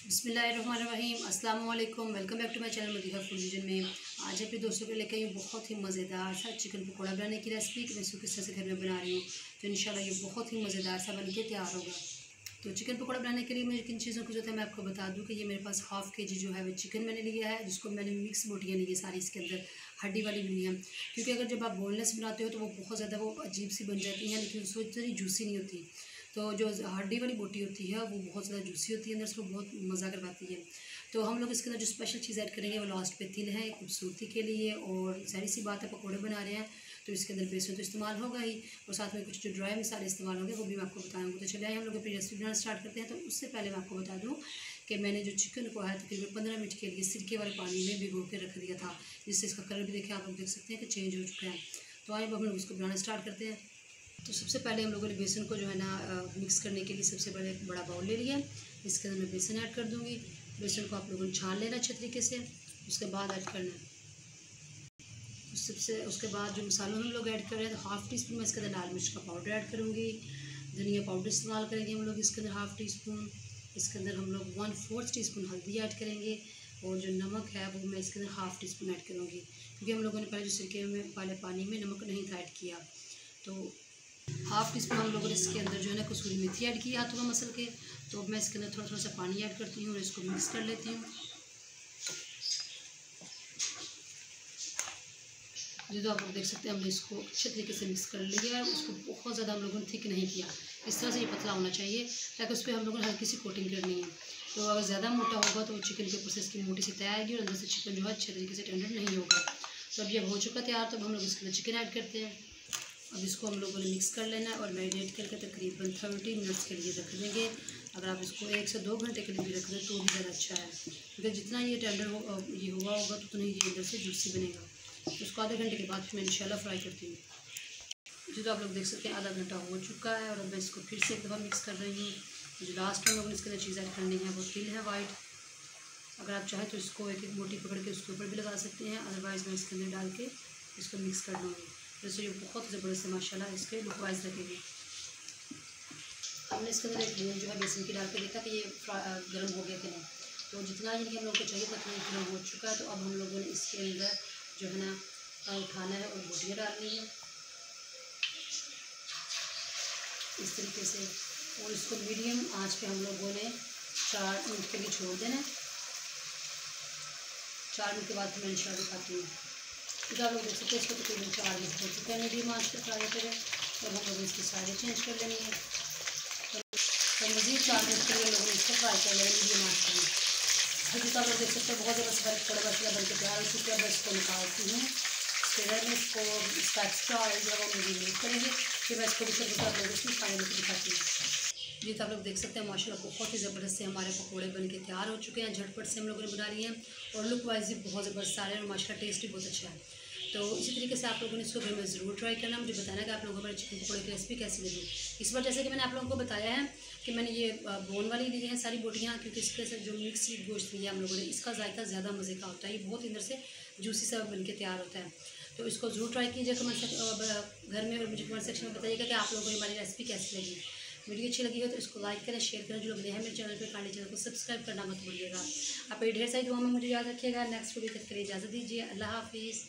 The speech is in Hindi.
बिस्मिल्लाहिर्रहमानिर्रहीम अस्सलाम वालेकुम। Welcome back to my channel Madiha food kitchen में। आज अपने दोस्तों के लेकर आई बहुत ही मज़ेदार सा चिकन पकौड़ा बनाने की रेसिपी कि मैं इसको किस तरह से घर में बना रही हूँ। तो इंशाल्लाह ये बहुत ही मज़ेदार सा बनके तैयार होगा। तो चिकन पकौड़ा बनाने के लिए मुझे किन चीज़ों की ज़रूरत है मैं आपको बता दूँ कि ये मेरे पास हाफ़ केजी जो है वो चिकन मैंने लिया है, जिसको मैंने मिक्स बोटियाँ ली है सारी, इसके अंदर हड्डी वाली भी ली है, क्योंकि अगर जब आप बोनलेस बनाते हो तो वो बहुत ज़्यादा वो अजीब सी बन जाती हैं, लेकिन उसको इतनी जूसी नहीं होती। तो जो हड्डी वाली बोटी होती है वो बहुत ज़्यादा जूसी होती है, अंदर से वो बहुत मज़ा करवाती है। तो हम लोग इसके अंदर जो स्पेशल चीज़ ऐड करेंगे वो लास्ट पे तिल है, खूबसूरती के लिए। और सारी सी बात है, पकौड़े बना रहे हैं तो इसके अंदर बेसन तो इस्तेमाल होगा ही, और साथ में कुछ जो ड्राई मसाले इस्तेमाल होंगे वो भी मैं आपको बताऊँगी। तो चलिए हम लोग अपनी रेसिपी बनाना स्टार्ट करते हैं। तो उससे पहले मैं आपको बता दूँ कि मैंने जो चिकन को है तकरीबन 15 मिनट के लिए सिरके वाले पानी में भिगो के रख दिया था, जिससे इसका कलर भी देखें आप लोग देख सकते हैं कि चेंज हो चुका है। तो आइए अब हम लोग इसको बनाना स्टार्ट करते हैं। तो सबसे पहले हम लोगों ने बेसन को जो है ना मिक्स करने के लिए सबसे पहले एक बड़ा बाउल ले लिया। इसके अंदर मैं बेसन ऐड कर दूँगी। बेसन को आप लोगों ने छान लेना अच्छे तरीके से, उसके बाद ऐड करना है। उसके बाद जो मसालों हम लोग ऐड कर रहे हैं, तो हाफ़ टी स्पून मैं इसके अंदर लाल मिर्च का पाउडर ऐड करूँगी। धनिया पाउडर इस्तेमाल करेंगे हम लोग इसके अंदर हाफ़ टी स्पून। इसके अंदर हम लोग 1/4 टीस्पून हल्दी ऐड करेंगे, और जो नमक है वो मैं इसके अंदर हाफ़ टी स्पून ऐड करूँगी, क्योंकि हम लोगों ने पहले जो सिरके में वाले पानी में नमक नहीं था ऐड किया। तो हाफ़ टी स्पून हम लोगों ने इसके अंदर जो है ना कसूरी मेथी ऐड की हाथों में मसल के। तो अब मैं इसके अंदर थोड़ा थोड़ा सा पानी ऐड करती हूँ और इसको मिक्स कर लेती हूँ। जो आप लोग देख सकते हैं हमने इसको अच्छे तरीके से मिक्स कर लिया है। उसको बहुत ज़्यादा हम लोगों ने थिक नहीं किया, इस तरह से ये पतला होना चाहिए, ताकि उस पर हम लोगों ने हल्की सी कोटिंग करनी है। तो अगर ज़्यादा मोटा होगा तो चिकन के ऊपर से इसकी मोटी सी तय आएगी और अंदर से चिकन जो है अच्छे तरीके से टेंडर नहीं होगा। तो अब ये हो चुका तैयार, तो अब हम लोग इसके अंदर चिकन ऐड करते हैं। अब इसको हम लोगों ने मिक्स कर लेना है और मैरिनेट करके तकरीबन 30 मिनट्स के लिए रख देंगे। अगर आप इसको 1 से 2 घंटे के लिए भी रख दें तो भी ज़्यादा अच्छा है, क्योंकि जितना ये टेंडर ये हुआ होगा तो उतना ही ये अंदर से जूसी बनेगा। तो उसको आधे घंटे के बाद फिर मैं इंशाल्लाह फ्राई करती हूँ। जो तो आप लोग देख सकते हैं आधा घंटा हो चुका है, और अब मैं इसको फिर से एक दफ़ा मिक्स कर रही हूँ। जो लास्ट में लोगों ने इसके अंदर चीज़ ऐड करनी है वो तिल है वाइट। अगर आप चाहें तो इसको एक एक मोटी पकड़ के उसके ऊपर भी लगा सकते हैं, अदरवाइज़ मैं इसके अंदर डाल के इसको मिक्स कर लूँगी। जैसे ये बहुत ज़बरदस्त है माशाल्लाह, इसके लुक वाइज लगेगी। हमने इसके अंदर एक बूंद जो है बेसन की डाल के देखा कि ये गर्म हो गया कि नहीं। तो जितना ये हम लोग को चाहिए था उतना गर्म हो चुका है। तो अब हम लोगों ने इसके अंदर जो है ना उठाना है और बोटियाँ डालनी है इस तरीके से, और इसको मीडियम आंच पे हम लोगों ने 4 मिनट के लिए छोड़ देना है। 4 मिनट के बाद फिर मैं इंशाल्लाह दिखाती हूँ। तो आप लोग देख सकते हैं इसको तकरीबन 4 मिनट हो चुका है मीडियम आंच पे फ्राई करें। तो हम लोग इसकी साइडें चेंज कर लेनी है। तो मज़ीद 4 मिनट के लिए लोगों ने इसको फ्राई कर लेना मीडियम आंच पर। तो आप लोग देख सकते हैं बहुत ज़्यादा बर्फ़ थोड़ा बर्फ़ बन के तैयार हो चुकी है। अब इसको निकालती हूँ फिर में इसको, इसका एक्स्ट्रा ऑयल जो है वो मुझे यूज़ करेंगे। फिर मैं इसको भी सब आप लोगों को फाइनल दिखाती हूँ। जी तो आप लोग देख सकते हैं माशाल्लाह बहुत ही ज़बरदस्त से हमारे पकोड़े बन के तैयार हो चुके हैं। झटपट से हम लोगों ने बना लिए हैं, और लुक वाइज भी बहुत ज़बरदस्त आ रहे हैं, और माशाल्लाह टेस्ट भी बहुत अच्छा है। तो इसी तरीके से आप लोगों ने इसको घर में ज़रूर ट्राई करना। मुझे बताना कि आप लोगों को हमारे चिकन पकौड़े की रेसिपी कैसी लगी। इस बार जैसे कि मैंने आप लोगों को बताया है कि मैंने ये बोन वाली ली हैं सारी बोटियाँ, क्योंकि इसके से जो मिक्स गोश्त लिया हम लोगों ने, इसका जायका ज़्यादा मज़े का होता है। ये बहुत अंदर से जूसी सा बन के तैयार होता है। तो इसको ज़रूर ट्राई कीजिए घर में, और मुझे कमेंट सेक्शन में बताइएगा कि आप लोगों को हमारी रेसिपी कैसी लगी। वीडियो अच्छी लगी हो तो इसको लाइक करें, शेयर करें। जो लोग नए हैं मेरे चैनल पे काइंडली चैनल को सब्सक्राइब करना मत भूलिएगा। आप ढेर सारी दुआ में मुझे याद रखिएगा। नेक्स्ट वीडियो तक के लिए इजाज़त दीजिए। अल्लाह हाफिज़।